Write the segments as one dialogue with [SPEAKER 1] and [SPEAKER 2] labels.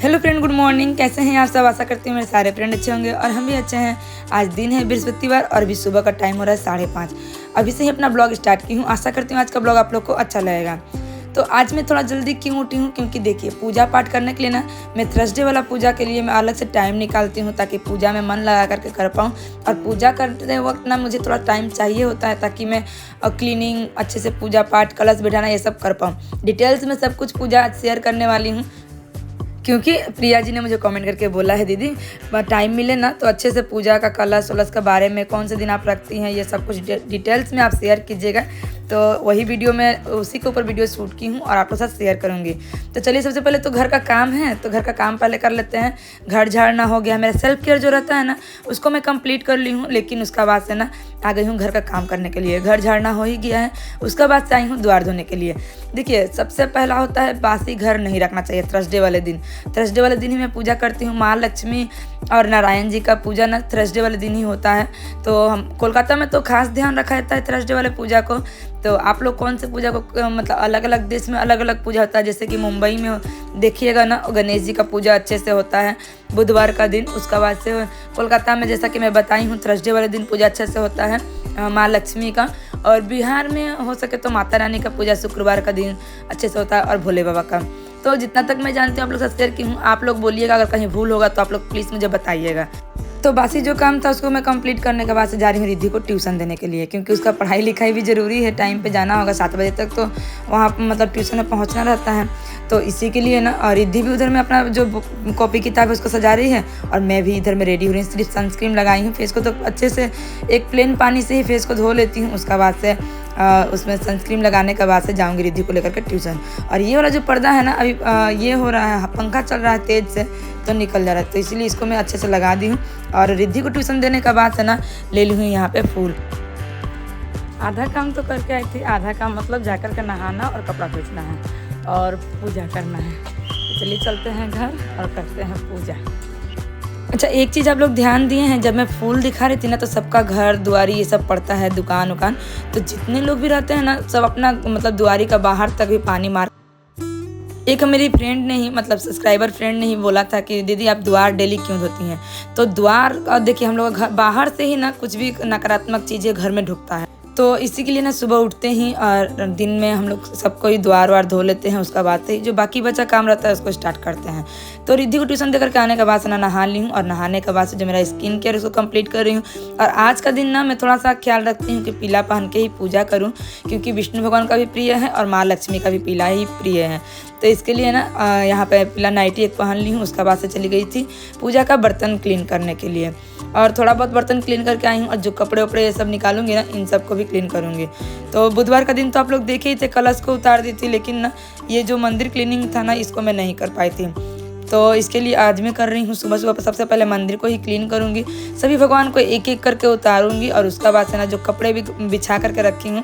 [SPEAKER 1] Hello friend, good morning. कैसे हैं आप सब? आशा करती हूँ मेरे सारे फ्रेंड अच्छे होंगे और हम भी अच्छे हैं। आज दिन है बृहस्पतिवार और अभी सुबह का टाइम हो रहा है 5:30। अभी से ही अपना ब्लॉग स्टार्ट की हूँ। आशा करती हूँ आज का ब्लॉग आप लोग को अच्छा लगेगा। तो आज मैं थोड़ा जल्दी क्यों उठी हूँ, क्योंकि देखिए पूजा पाठ करने के लिए ना मैं थर्सडे वाला पूजा के लिए मैं अलग से टाइम निकालती हूँ ताकि पूजा में मन लगा करके कर पाऊँ। और पूजा करते वक्त ना मुझे थोड़ा टाइम चाहिए होता है ताकि मैं क्लीनिंग अच्छे से पूजा पाठ कलश बिठाना ये सब कर पाऊँ। डिटेल्स में सब कुछ पूजा आज शेयर करने वाली हूँ, क्योंकि प्रिया जी ने मुझे कमेंट करके बोला है दीदी टाइम मिले ना तो अच्छे से पूजा का कलश वलश के बारे में कौन से दिन आप रखती हैं ये सब कुछ डिटेल्स में आप शेयर कीजिएगा। तो वही वीडियो में उसी के ऊपर वीडियो शूट की हूँ और आप लोग साथ शेयर करूँगी। तो चलिए, सबसे पहले तो घर का काम है, तो घर का काम पहले कर लेते हैं। घर झाड़ना हो गया, मेरा सेल्फ केयर जो रहता है ना उसको मैं कंप्लीट कर ली हूँ, लेकिन उसका बाद से ना आ गई हूँ घर का काम करने के लिए। घर झाड़ना हो ही गया है, उसका बाद से आई हूँ द्वार धोने के लिए। देखिए, सबसे पहला होता है बासी घर नहीं रखना चाहिए थर्सडे वाले दिन। थर्सडे वाले दिन ही मैं पूजा करती हूँ। माँ लक्ष्मी और नारायण जी का पूजा ना थर्सडे वाले दिन ही होता है। तो हम कोलकाता में तो खास ध्यान रखा जाता है थर्सडे वाले पूजा को। तो आप लोग कौन से पूजा को मतलब अलग अलग देश में अलग अलग पूजा होता है। जैसे कि मुंबई में देखिएगा ना गणेश जी का पूजा अच्छे से होता है बुधवार का दिन। उसका बाद से कोलकाता में जैसा कि मैं बताई हूँ थर्सडे वाले दिन पूजा अच्छे से होता है माँ लक्ष्मी का। और बिहार में हो सके तो माता रानी का पूजा शुक्रवार का दिन अच्छे से होता है और भोले बाबा का। तो जितना तक मैं जानती हूँ आप लोग साथ शेयर की हूँ। आप लोग बोलिएगा अगर कहीं भूल होगा तो आप लोग प्लीज़ मुझे बताइएगा। तो बासी जो काम था उसको मैं कंप्लीट करने के बाद से जा रही हूँ रिद्धि को ट्यूशन देने के लिए, क्योंकि उसका पढ़ाई लिखाई भी ज़रूरी है। टाइम पे जाना होगा 7 बजे तक, तो वहाँ मतलब ट्यूशन में पहुँचना रहता है। तो इसी के लिए ना और रिद्धि भी उधर में अपना जो कॉपी किताब है उसको सजा रही है और मैं भी इधर में रेडी हो रही हूँ। सिर्फ सनस्क्रीन लगाई हूँ फेस को, तो अच्छे से एक प्लेन पानी से ही फेस को धो लेती हूँ। उसका बाद से उसमें सनस्क्रीन लगाने के बाद से जाऊँगी रिद्धि को लेकर के ट्यूशन। और ये वाला जो पर्दा है ना अभी ये हो रहा है, पंखा चल रहा है तेज़ से तो निकल जा रहा है, तो इसीलिए इसको मैं अच्छे से लगा दी हूँ। और रिद्धि को ट्यूशन देने के बाद से ना ले ली हूँ यहाँ पे फूल। आधा काम तो करके आई थी, आधा काम मतलब जाकर के नहाना और कपड़ा खींचना है और पूजा करना है। तो चलिए चलते हैं घर और करते हैं पूजा। अच्छा, एक चीज़ आप लोग ध्यान दिए हैं, जब मैं फूल दिखा रही थी ना तो सबका घर दुआरी ये सब पड़ता है, दुकान उकान। तो जितने लोग भी रहते हैं ना सब अपना मतलब दुआरी का बाहर तक भी पानी मार। एक मेरी फ्रेंड ने ही मतलब सब्सक्राइबर फ्रेंड ने ही बोला था कि दीदी आप द्वार डेली क्यों धोती हैं। तो द्वार देखिए हम लोग घर बाहर से ही ना कुछ भी नकारात्मक चीज़ें घर में ढुकता है, तो इसी के लिए ना सुबह उठते ही और दिन में हम लोग सबको ही द्वार वार धो लेते हैं। उसका बाद से जो बाकी बचा काम रहता है उसको स्टार्ट करते हैं। तो रिद्धि को ट्यूशन देकर के आने के बाद से ना नहा ली हूँ और नहाने के बाद से जो मेरा स्किन केयर उसको कंप्लीट कर रही हूँ। और आज का दिन ना मैं थोड़ा सा ख्याल रखती हूँ कि पीला पहन के ही पूजा करूँ, क्योंकि विष्णु भगवान का भी प्रिय है और माँ लक्ष्मी का भी पीला ही प्रिय है। तो इसके लिए ना यहाँ पे पीला नाइटी एक पहन ली हूँ। उसका बाद से चली गई थी पूजा का बर्तन क्लीन करने के लिए और थोड़ा बहुत बर्तन क्लीन करके आई हूँ। और जो कपड़े वपड़े ये सब निकालूंगी ना इन सबको भी क्लीन करूँगी। तो बुधवार का दिन तो आप लोग देखे ही थे, कलश को उतार दी थी, लेकिन ना ये जो मंदिर क्लीनिंग था ना इसको मैं नहीं कर पाई थी। तो इसके लिए आज मैं कर रही हूँ। सुबह सुबह सबसे पहले मंदिर को ही क्लीन करूँगी, सभी भगवान को एक एक करके उतारूँगी और उसका बाद से ना जो कपड़े भी बिछा करके रखी हूँ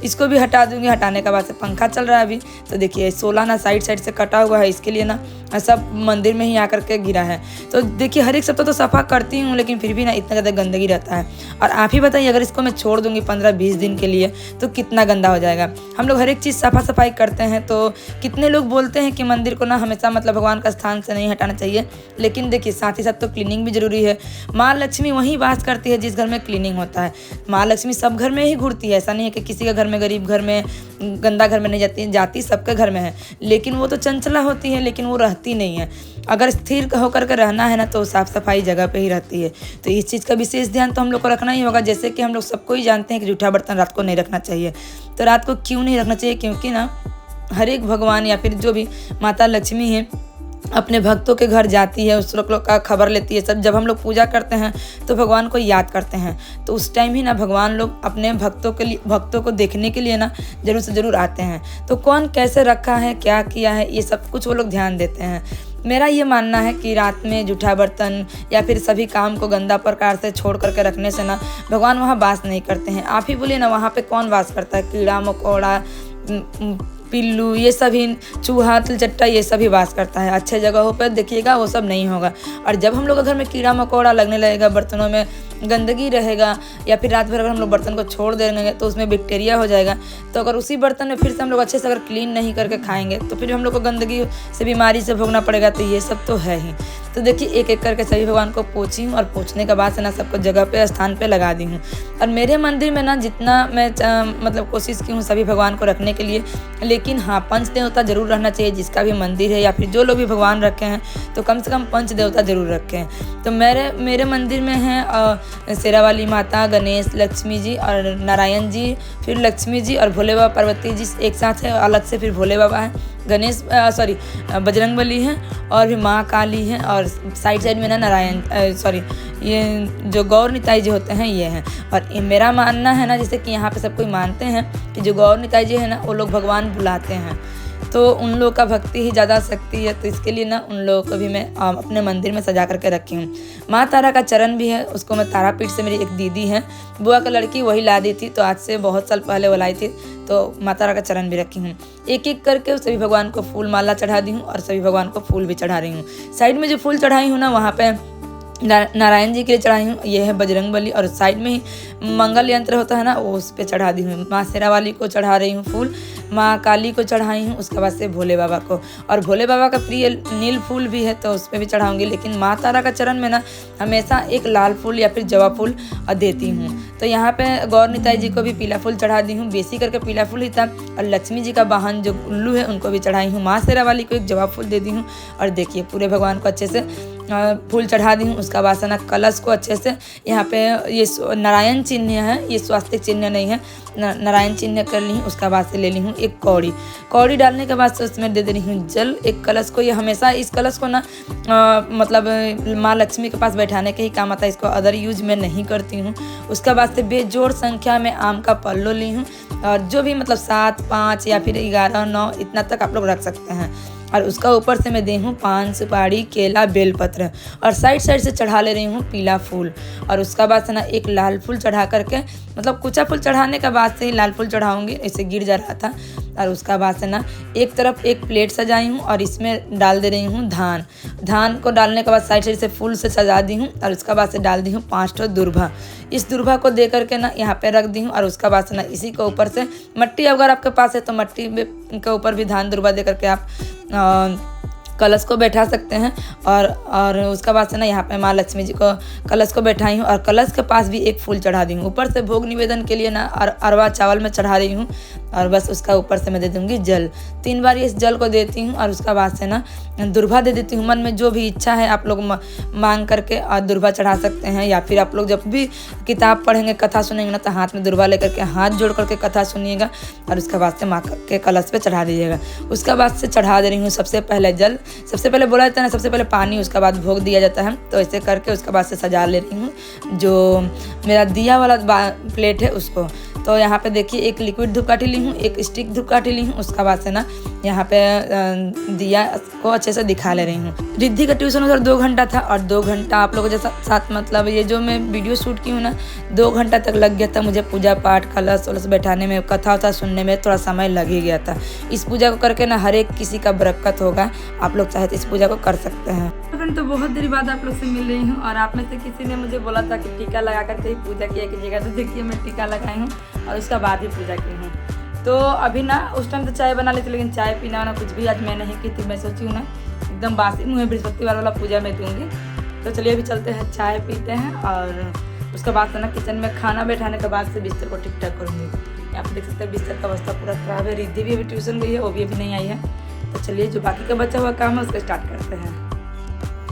[SPEAKER 1] इसको भी हटा दूंगी। हटाने के बाद से पंखा चल रहा है अभी, तो देखिए 16 ना साइड से कटा हुआ है, इसके लिए ना सब मंदिर में ही आकर के गिरा है। तो देखिए हर एक सप्ताह तो सफ़ा करती हूँ, लेकिन फिर भी ना इतना ज़्यादा गंदगी रहता है। और आप ही बताइए अगर इसको मैं छोड़ दूँगी 15-20 दिन के लिए तो कितना गंदा हो जाएगा। हम लोग हर एक चीज़ सफा सफाई करते हैं, तो कितने लोग बोलते हैं कि मंदिर को ना हमेशा मतलब भगवान का स्थान से नहीं हटाना चाहिए, लेकिन देखिए साथ ही साथ तो क्लीनिंग भी ज़रूरी है। माँ लक्ष्मी वहीं वास करती है जिस घर में क्लीनिंग होता है। माँ लक्ष्मी सब घर में ही घूरती है, ऐसा नहीं है कि किसी का घर में, गरीब घर में, गंदा घर में नहीं जाती सबके घर में है। लेकिन वो तो चंचला होती है, लेकिन वो रहती नहीं है। अगर स्थिर होकर के रहना है ना तो साफ़ सफाई जगह पे ही रहती है। तो इस चीज़ का विशेष ध्यान तो हम लोग को रखना ही होगा। जैसे कि हम लोग सबको ही जानते हैं कि जूठा बर्तन रात को नहीं रखना चाहिए। तो रात को क्यों नहीं रखना चाहिए, क्योंकि ना हर एक भगवान या फिर जो भी माता लक्ष्मी है अपने भक्तों के घर जाती है, उस लोग का खबर लेती है। सब जब हम लोग पूजा करते हैं तो भगवान को याद करते हैं, तो उस टाइम ही ना भगवान लोग अपने भक्तों को देखने के लिए ना ज़रूर से ज़रूर आते हैं। तो कौन कैसे रखा है, क्या किया है, ये सब कुछ वो लोग ध्यान देते हैं। मेरा ये मानना है कि रात में जूठा बर्तन या फिर सभी काम को गंदा प्रकार से छोड़ करके रखने से ना भगवान वहाँ वास नहीं करते हैं। आप ही बोलिए ना वहाँ पे कौन वास करता है, कीड़ा मकोड़ा पिल्लू, ये सभी चूहा, तिलचट्टा, ये सभी वास करता है। अच्छे जगहों पर देखिएगा वो सब नहीं होगा। और जब हम लोग के घर में कीड़ा मकोड़ा लगने लगेगा, बर्तनों में गंदगी रहेगा, या फिर रात भर अगर हम लोग बर्तन को छोड़ देंगे तो उसमें बैक्टीरिया हो जाएगा। तो अगर उसी बर्तन में फिर से हम लोग अच्छे से अगर क्लीन नहीं करके खाएंगे तो फिर हम लोग को गंदगी से बीमारी से भोगना पड़ेगा। तो ये सब तो है ही। तो देखिए एक एक करके सभी भगवान को पोछी हूँ, और पोछने के बाद से ना सबको जगह पे स्थान पे लगा दी हूँ। और मेरे मंदिर में ना जितना मैं मतलब कोशिश की हूँ सभी भगवान को रखने के लिए, लेकिन हाँ पंच देवता जरूर रहना चाहिए। जिसका भी मंदिर है या फिर जो लोग भी भगवान रखे हैं तो कम से कम पंच देवता जरूर रखें। तो मेरे मंदिर में है शेरा वाली माता, गणेश, लक्ष्मी जी और नारायण जी, फिर लक्ष्मी जी और भोले बाबा पार्वती जी एक साथ है। अलग से फिर भोले बाबा है, गणेश बजरंगबली है, और भी माँ काली है, और साइड में ना नारायण ये जो गौर निताई जी होते हैं ये हैं। और मेरा मानना है ना, जैसे कि यहाँ पे सब कोई मानते हैं कि जो गौर निताई जी है ना वो लोग भगवान बुलाते हैं, तो उन लोग का भक्ति ही ज़्यादा शक्ति है। तो इसके लिए ना उन लोगों को भी मैं अपने मंदिर में सजा करके रखी हूँ। माँ तारा का चरण भी है, उसको मैं तारापीठ से, मेरी एक दीदी है बुआ का लड़की, वही ला दी थी। तो आज से बहुत साल पहले वो लाई थी। तो माँ तारा का चरण भी रखी हूँ। एक एक करके सभी भगवान को फूल माला चढ़ा दी हूँ, और सभी भगवान को फूल भी चढ़ा रही हूँ। साइड में जो फूल चढ़ाई हूँ ना वहाँ पे नारायण जी के लिए चढ़ाई हूँ, ये है बजरंगबली, और साइड में ही मंगल यंत्र होता है ना वो उस पर चढ़ा दी हूँ। माँ शेरा वाली को चढ़ा रही हूँ फूल, माँ काली को चढ़ाई हूँ, उसके बाद से भोले बाबा को, और भोले बाबा का प्रिय नील फूल भी है तो उस पर भी चढ़ाऊँगी। लेकिन माँ तारा का चरण में ना हमेशा एक लाल फूल या फिर जवा फूल देती हूँ। तो यहाँ पे गौर निताई जी को भी पीला फूल चढ़ा दी हूँ, बेसी करके पीला फूल ही था। और लक्ष्मी जी का वाहन जो उल्लू है उनको भी चढ़ाई हूँ। माँ शेरा वाली को एक जवा फूल दे दी हूँ। और देखिए पूरे भगवान को अच्छे से फूल चढ़ा दी हूँ। उसका बाद से ना कलश को अच्छे से, यहाँ पे ये नारायण चिन्ह है, ये स्वास्तिक चिन्ह नहीं है, नारायण चिन्ह कर ली हूँ। उसका बाद से ले ली हूँ एक कौड़ी डालने के बाद से उसमें दे रही हूँ जल। एक कलश को, ये हमेशा इस कलश को ना मतलब माँ लक्ष्मी के पास बैठाने के ही काम आता है, इसको अदर यूज में नहीं करती हूँ। उसके बाद से बेजोड़ संख्या में आम का पल्लो ली हूँ, और जो भी मतलब 7, 5 या फिर 11, 9 इतना तक आप लोग रख सकते हैं। और उसका ऊपर से मैं दे हूँ पान, सुपारी, केला, बेलपत्र, और साइड से चढ़ा ले रही हूँ पीला फूल। और उसका बाद से ना एक लाल फूल चढ़ा करके, मतलब कुचा फूल चढ़ाने के बाद से ही लाल फूल चढ़ाऊँगी, ऐसे गिर जा रहा था। और उसका बाद से ना एक तरफ एक प्लेट सजाई हूँ, और इसमें डाल दे रही हूँ धान को डालने के बाद साइड से फूल से सजा दी हूँ। और उसका बाद से डाल दी हूँ 5 ठो दुर्भा। इस दुर्भा को दे करके ना यहाँ पे रख दी हूँ। और उसका बाद से ना इसी के ऊपर से मट्टी, अगर आपके पास है तो मट्टी के ऊपर भी धान दुर्भा दे करके आप कलश को बैठा सकते हैं। और उसका बाद से ना यहाँ पे माँ लक्ष्मी जी को कलश को बैठाई हूँ, और कलश के पास भी एक फूल चढ़ा दी हूँ। ऊपर से भोग निवेदन के लिए ना अरवा चावल में चढ़ा रही हूँ, और बस उसका ऊपर से मैं दे दूँगी जल। 3 बार इस जल को देती हूँ। और उसका बाद से ना दुर्भा दे देती हूँ। मन में जो भी इच्छा है आप लोग मांग करके और दुर्भा चढ़ा सकते हैं। या फिर आप लोग जब भी किताब पढ़ेंगे, कथा सुनेंगे ना, तो हाथ में दुर्भा लेकर के हाथ जोड़ करके कथा सुनिएगा, और उसके बाद से माँ के कलश पे चढ़ा दीजिएगा। उसके बाद से चढ़ा दे रही हूँ सबसे पहले जल, सबसे पहले बोला जाता है ना सबसे पहले पानी, उसके बाद भोग दिया जाता है। तो ऐसे करके उसके बाद से सजा ले रही हूँ जो मेरा दिया वाला प्लेट है उसको। तो यहाँ पे देखिए एक लिक्विड धूपकाठी ली हूँ, एक स्टिक धूपकाठी ली हूँ। उसका बाद से ना यहाँ पे दिया को अच्छे से दिखा ले रही हूँ। रिद्धि का ट्यूशन उधर 2 घंटा था, और 2 घंटा आप लोगों के साथ मतलब ये जो मैं वीडियो शूट की हूँ ना 2 घंटा तक लग गया था मुझे पूजा पाठ, कलश वलश बैठाने में, कथा वथा सुनने में थोड़ा समय लग ही गया था। इस पूजा को करके ना हर एक किसी का बरकत होगा। आप लोग चाहे तो इस पूजा को कर सकते हैं। तो बहुत देर बाद आप लोग से मिल रही हूँ, और आप में से किसी ने मुझे बोला था कि टीका लगा करके ही पूजा किया कीजिएगा। तो देखिए मैं टीका लगाई हूँ और उसका बाद ही पूजा की हूँ। तो अभी ना उस टाइम तो चाय बना ली थी, लेकिन चाय पीना ना कुछ भी आज मैं नहीं की थी। मैं सोची हूँ ना एकदम बासी मुँह बृहस्पतिवार वाला पूजा में दूंगी। तो चलिए अभी चलते हैं, चाय पीते हैं, और उसके बाद से ना किचन में खाना बैठाने के बाद से बिस्तर को ठीक ठाक करूँगी। आप देख सकते हैं बिस्तर का अवस्था पूरा खराब है। रिद्धि भी अभी ट्यूशन गई है, वो भी अभी नहीं आई है। तो चलिए जो बाकी का बचा हुआ काम है उसको स्टार्ट करते हैं।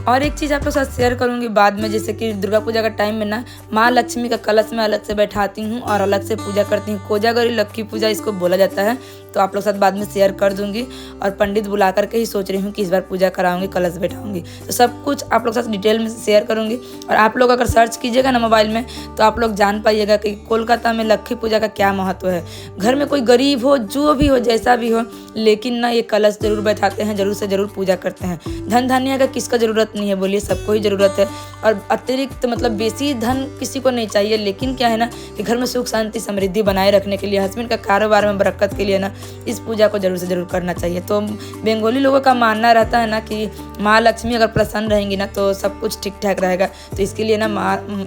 [SPEAKER 1] और एक चीज़ आप लोग साथ शेयर करूँगी बाद में, जैसे कि दुर्गा पूजा का टाइम में ना माँ लक्ष्मी का कलश में अलग से बैठाती हूँ और अलग से पूजा करती हूँ। कोजागरी लक्की पूजा इसको बोला जाता है। तो आप लोग साथ बाद में शेयर कर दूँगी, और पंडित बुला करके ही सोच रही हूँ कि इस बार पूजा कराऊंगी, कलश बैठाऊंगी। तो सब कुछ आप लोग साथ डिटेल में शेयर करूँगी। और आप लोग अगर सर्च कीजिएगा ना मोबाइल में तो आप लोग जान पाइएगा कि कोलकाता में लक्की पूजा का क्या महत्व है। घर में कोई गरीब हो, जो भी हो, जैसा भी हो, लेकिन ना ये कलश जरूर बैठाते हैं, जरूर से जरूर पूजा करते हैं। धन धान्य का किसका ज़रूरत नहीं है, बोलिए सबको ही ज़रूरत है। और अतिरिक्त मतलब बेसी धन किसी को नहीं चाहिए, लेकिन क्या है ना कि घर में सुख शांति समृद्धि बनाए रखने के लिए, हस्बैंड का कारोबार में बरकत के लिए ना इस पूजा को ज़रूर से ज़रूर करना चाहिए। तो बंगाली लोगों का मानना रहता है ना कि माँ लक्ष्मी अगर प्रसन्न रहेंगी ना तो सब कुछ ठीक ठाक रहेगा। तो इसके लिए ना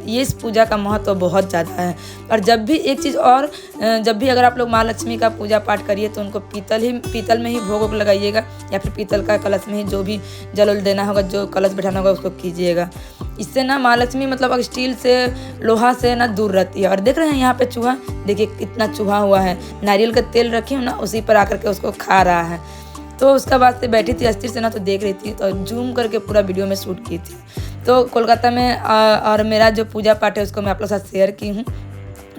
[SPEAKER 1] ये इस पूजा का महत्व बहुत ज़्यादा है। और जब भी एक चीज़ और, जब भी अगर आप लोग माँ लक्ष्मी का पूजा पाठ करिए तो उनको पीतल में ही भोग लगाइएगा, या फिर पीतल का कलश में ही जो भी जल उल देना होगा, जो कलश बैठाना होगा उसको कीजिएगा। इससे ना माँ लक्ष्मी मतलब स्टील से, लोहा से ना दूर रहती है। और देख रहे हैं यहाँ पे चूहा, देखिए कितना चूहा हुआ है। नारियल का तेल रखी हूँ ना, उसी पर आकर के उसको खा रहा है। तो उसका बाद से बैठी थी अस्थिर से ना, तो देख रही थी, तो जूम करके पूरा वीडियो में शूट की थी। तो कोलकाता में और मेरा जो पूजा पाठ है उसको मैं आप लोग के साथ शेयर की हूँ।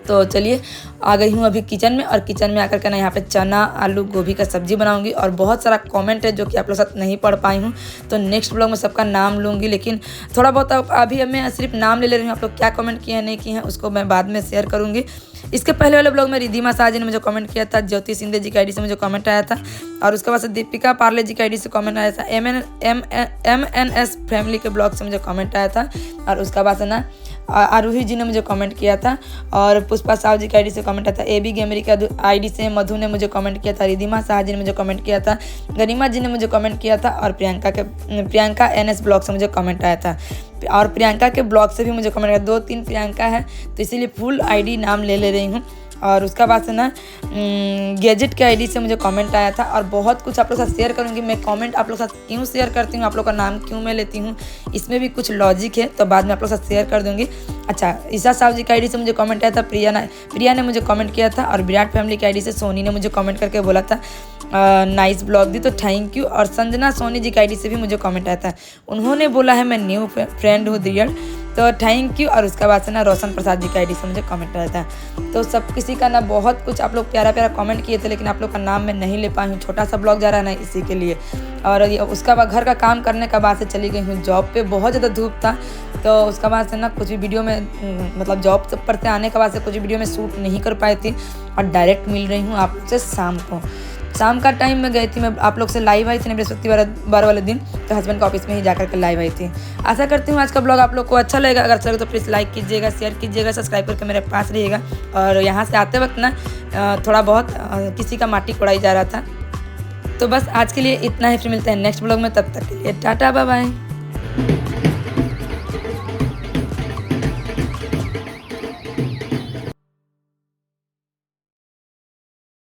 [SPEAKER 1] तो चलिए आ गई हूँ अभी किचन में, और किचन में आकर के ना यहाँ पे चना आलू गोभी का सब्जी बनाऊंगी। और बहुत सारा कमेंट है जो कि आप लोग साथ नहीं पढ़ पाई हूँ, तो नेक्स्ट ब्लॉग में सबका नाम लूँगी। लेकिन थोड़ा बहुत अभी मैं सिर्फ नाम ले रही हूँ, आप लोग क्या कमेंट किए हैं नहीं किए हैं उसको मैं बाद में शेयर करूँगी। इसके पहले वाले ब्लॉग में रिधिमा शाह जी ने मुझे कमेंट किया था, ज्योति सिंधे जी की आईडी से मुझे कमेंट आया था, और उसके बाद से दीपिका पार्ले जी की आईडी से कमेंट आया था, MNS फैमिली के ब्लॉग से मुझे कमेंट आया था, और उसका बाद से ना आरूही जी ने मुझे कमेंट किया था, और पुष्पा साहू जी की आईडी से कमेंट आया था, AB गेमरी का आईडी से मधु ने मुझे कमेंट किया था, रिधिमा शाह जी ने मुझे कमेंट किया था, गरिमा जी ने मुझे कमेंट किया था, और प्रियंका NS ब्लॉग से मुझे कमेंट आया था। और प्रियंका के ब्लॉग से भी मुझे कमेंट आया, 2-3 प्रियंका है, तो इसीलिए फुल आईडी नाम ले रही हूँ। और उसका बाद से ना गैजेट के आईडी से मुझे कमेंट आया था, और बहुत कुछ आप लोग के साथ शेयर करूँगी। मैं कमेंट आप लोग के साथ क्यों शेयर करती हूँ, आप लोग का नाम क्यों मैं लेती हूँ, इसमें भी कुछ लॉजिक है, तो बाद में आप लोग के साथ शेयर कर दूँगी। अच्छा, ईशा साहब जी की आईडी से मुझे कमेंट आया था, प्रिया ने मुझे कमेंट किया था, और विराट फैमिली की आईडी से सोनी ने मुझे कमेंट करके बोला था नाइस ब्लॉग दी, तो थैंक यू। और संजना सोनी जी की आईडी से भी मुझे कमेंट आया था, उन्होंने बोला है मैं न्यू फ्रेंड हूँ दियर, तो थैंक यू। और उसके बाद से ना रोशन प्रसाद जी की आईडी से मुझे कमेंट आया था। तो सब किसी का ना बहुत कुछ आप लोग प्यारा प्यारा कमेंट किए थे, लेकिन आप लोग का नाम मैं नहीं ले पाई हूँ, छोटा सा ब्लॉग जा रहा है ना इसी के लिए। और उसका बाद घर का काम करने के बाद से चली गई हूँ जॉब पे, बहुत ज़्यादा धूप था, तो उसका बाद से ना कुछ भी वीडियो में मतलब जॉब पर से आने के बाद से कुछ वीडियो में शूट नहीं कर पाई थी, और डायरेक्ट मिल रही हूँ आप लोग से शाम का टाइम में गई थी, मैं आप लोग से लाइव आई थी ना बृहस्पतिवार वाले दिन, तो हस्बैंड का ऑफिस में ही जाकर के लाइव आई थी। आशा करती हूँ आज का ब्लॉग आप लोग को अच्छा लगेगा। अगर अच्छा लगे तो प्लीज़ लाइक कीजिएगा, शेयर कीजिएगा, सब्सक्राइब करके मेरे पास रहिएगा। और यहाँ से आते वक्त ना थोड़ा बहुत किसी का माटी कोड़ाई जा रहा था। तो बस आज के लिए इतना ही, फिर मिलते हैं नेक्स्ट ब्लॉग में, तब तक के लिए टाटा बाय बाय।